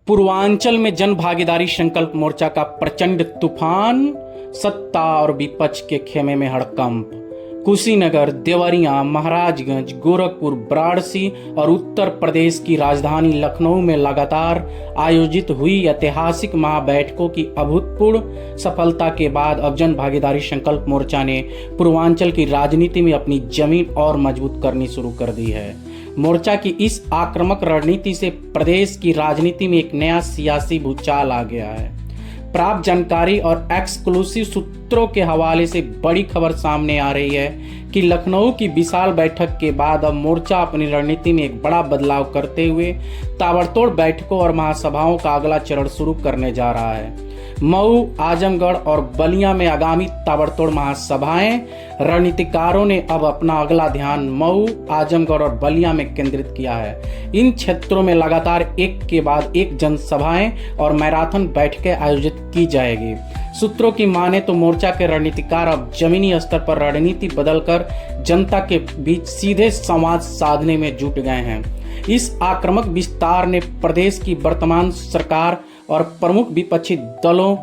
पूर्वांचल में जन भागीदारी संकल्प मोर्चा का प्रचंड तूफान, सत्ता और विपक्ष के खेमे में हड़कंप। कुशीनगर, देवरिया, महाराजगंज, गोरखपुर, वाराणसी और उत्तर प्रदेश की राजधानी लखनऊ में लगातार आयोजित हुई ऐतिहासिक महाबैठकों की अभूतपूर्व सफलता के बाद अब जन भागीदारी संकल्प मोर्चा ने पूर्वांचल की राजनीति में अपनी जमीन और मजबूत करनी शुरू कर दी है। मोर्चा की इस आक्रामक रणनीति से प्रदेश की राजनीति में एक नया सियासी भूचाल आ गया है। प्राप्त जानकारी और एक्सक्लूसिव सूत्रों के हवाले से बड़ी खबर सामने आ रही है कि लखनऊ की विशाल बैठक के बाद अब मोर्चा अपनी रणनीति में एक बड़ा बदलाव करते हुए ताबड़तोड़ बैठकों और महासभाओं का अगला चरण शुरू करने जा रहा है। मऊ, आजमगढ़ और बलिया में आगामी ताबड़तोड़ महासभाएं। रणनीतिकारों ने अब अपना अगला ध्यान मऊ, आजमगढ़ और बलिया में केंद्रित किया है। इन क्षेत्रों में लगातार एक के बाद एक जनसभाएं और मैराथन बैठकें आयोजित की जाएगी। सूत्रों की माने तो मोर्चा के रणनीतिकार अब जमीनी स्तर पर रणनीति बदलकर जनता के बीच सीधे संवाद साधने में जुट गए हैं। इस आक्रामक विस्तार ने प्रदेश की वर्तमान सरकार और प्रमुख विपक्षी दलों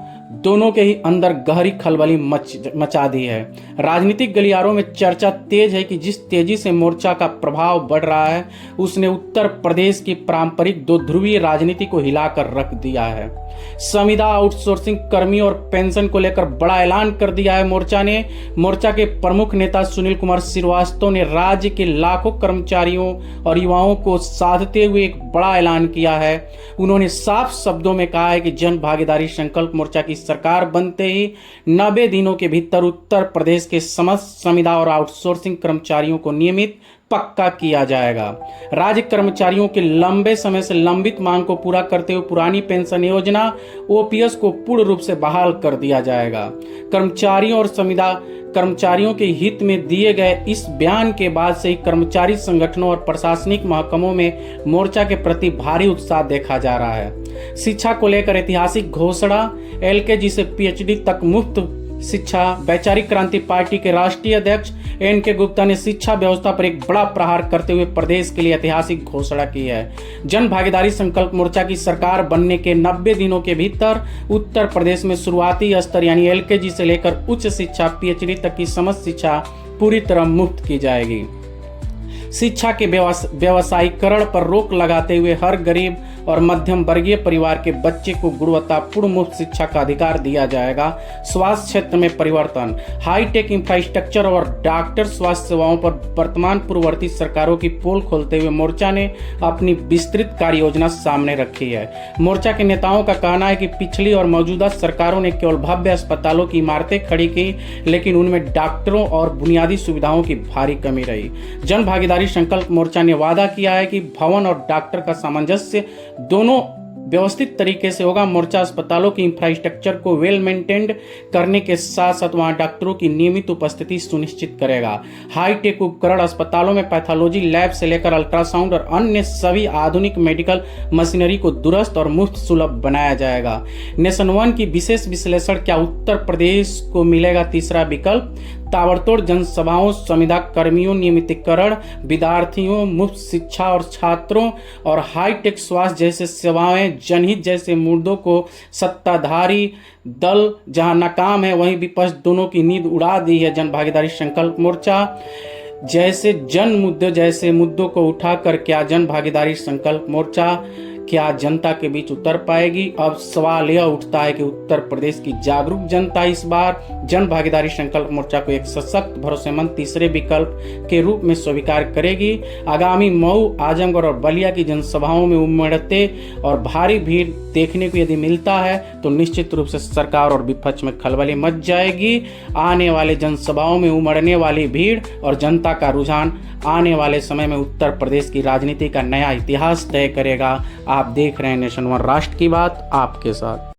दोनों के ही अंदर गहरी खलबली मचा दी है। राजनीतिक गलियारों में चर्चा तेज है कि जिस तेजी से मोर्चा का प्रभाव बढ़ रहा है उसने उत्तर प्रदेश की पारंपरिक दो ध्रुवीय राजनीति को हिलाकर रख दिया है। संविदा, आउटसोर्सिंग कर्मियों और पेंशन को लेकर बड़ा ऐलान कर दिया है मोर्चा के प्रमुख नेता सुनील कुमार श्रीवास्तव ने राज्य के लाखों कर्मचारियों और युवाओं को साधते हुए एक बड़ा ऐलान किया है। उन्होंने साफ शब्दों में कहा है कि जन भागीदारी संकल्प मोर्चा की सरकार बनते ही 90 दिनों के भीतर उत्तर प्रदेश के समस्त संविदा और आउटसोर्सिंग कर्मचारियों को नियमित पक्का किया जाएगा। राज्य कर्मचारियों के लंबे समय से लंबित मांग को पूरा करते हुए पुरानी पेंशन योजना ओपीएस को पूर्ण रूप से बहाल कर दिया जाएगा। कर्मचारियों और संविदा कर्मचारियों के हित में दिए गए इस बयान के बाद से ही कर्मचारी संगठनों और प्रशासनिक महकमों में मोर्चा के प्रति भारी उत्साह देखा जा रहा है। शिक्षा को लेकर ऐतिहासिक घोषणा, एलकेजी से पीएचडी तक मुफ्त शिक्षा। वैचारिक क्रांति पार्टी के राष्ट्रीय अध्यक्ष एन.के. गुप्ता ने शिक्षा व्यवस्था पर एक बड़ा प्रहार करते हुए प्रदेश के लिए ऐतिहासिक घोषणा की है। जन भागीदारी संकल्प मोर्चा की सरकार बनने के 90 दिनों के भीतर उत्तर प्रदेश में शुरुआती स्तर यानी एलकेजी से लेकर उच्च शिक्षा पीएचडी तक की समस्त शिक्षा पूरी तरह मुफ्त की जाएगी। शिक्षा के व्यवसायीकरण पर रोक लगाते हुए हर गरीब और मध्यम वर्गीय परिवार के बच्चे को गुणवत्तापूर्ण मुफ्त शिक्षा का अधिकार दिया जाएगा। स्वास्थ्य क्षेत्र में परिवर्तन, हाईटेक इंफ्रास्ट्रक्चर और डॉक्टर स्वास्थ्य सेवाओं पर वर्तमान पूर्ववर्ती सरकारों की पोल खोलते हुए मोर्चा ने अपनी विस्तृत कार्य योजना सामने रखी है। मोर्चा के नेताओं का कहना है कि पिछली और मौजूदा सरकारों ने केवल भव्य अस्पतालों की इमारतें खड़ी की, लेकिन उनमें डॉक्टरों और बुनियादी सुविधाओं की भारी कमी रही। जन भागीदारी संकल्प मोर्चा ने वादा किया है कि भवन और डॉक्टर का सामंजस्य दोनों व्यवस्थित तरीके से होगा। मोर्चा अस्पतालों की इंफ्रास्ट्रक्चर को वेल मेंटेन्ड करने के साथ साथ वहां डॉक्टरों की नियमित उपस्थिति सुनिश्चित करेगा। हाईटेक उपकरण अस्पतालों में पैथोलॉजी लैब से लेकर अल्ट्रासाउंड और अन्य सभी आधुनिक मेडिकल मशीनरी को दुरुस्त और मुफ्त सुलभ बनाया जाएगा। नेशन वन की विशेष विश्लेषण, क्या उत्तर प्रदेश को मिलेगा तीसरा विकल्प? ताबड़तोड़ जनसभाओं, संविदा कर्मियों, नियमितीकरण, विद्यार्थियों, मुफ्त शिक्षा और छात्रों और हाईटेक स्वास्थ्य जैसे सेवाएं, जनहित जैसे मुद्दों को सत्ताधारी दल जहां नाकाम है वहीं विपक्ष दोनों की नींद उड़ा दी है। जन भागीदारी संकल्प मोर्चा जैसे मुद्दों को उठाकर क्या जन भागीदारी संकल्प मोर्चा क्या जनता के बीच उतर पाएगी? अब सवाल यह उठता है कि उत्तर प्रदेश की जागरूक जनता इस बार जन भागीदारी संकल्प मोर्चा को एक सशक्त, भरोसेमंद तीसरे विकल्प के रूप में स्वीकार करेगी। आगामी मऊ, आजमगढ़ और बलिया की जनसभाओं में उमड़ते और भारी भीड़ देखने को यदि मिलता है तो निश्चित रूप से सरकार और विपक्ष में खलबली मच जाएगी। आने वाले जनसभाओं में उमड़ने वाली भीड़ और जनता का रुझान आने वाले समय में उत्तर प्रदेश की राजनीति का नया इतिहास तय करेगा। आप देख रहे हैं नेशन वन, राष्ट्र की बात आपके साथ।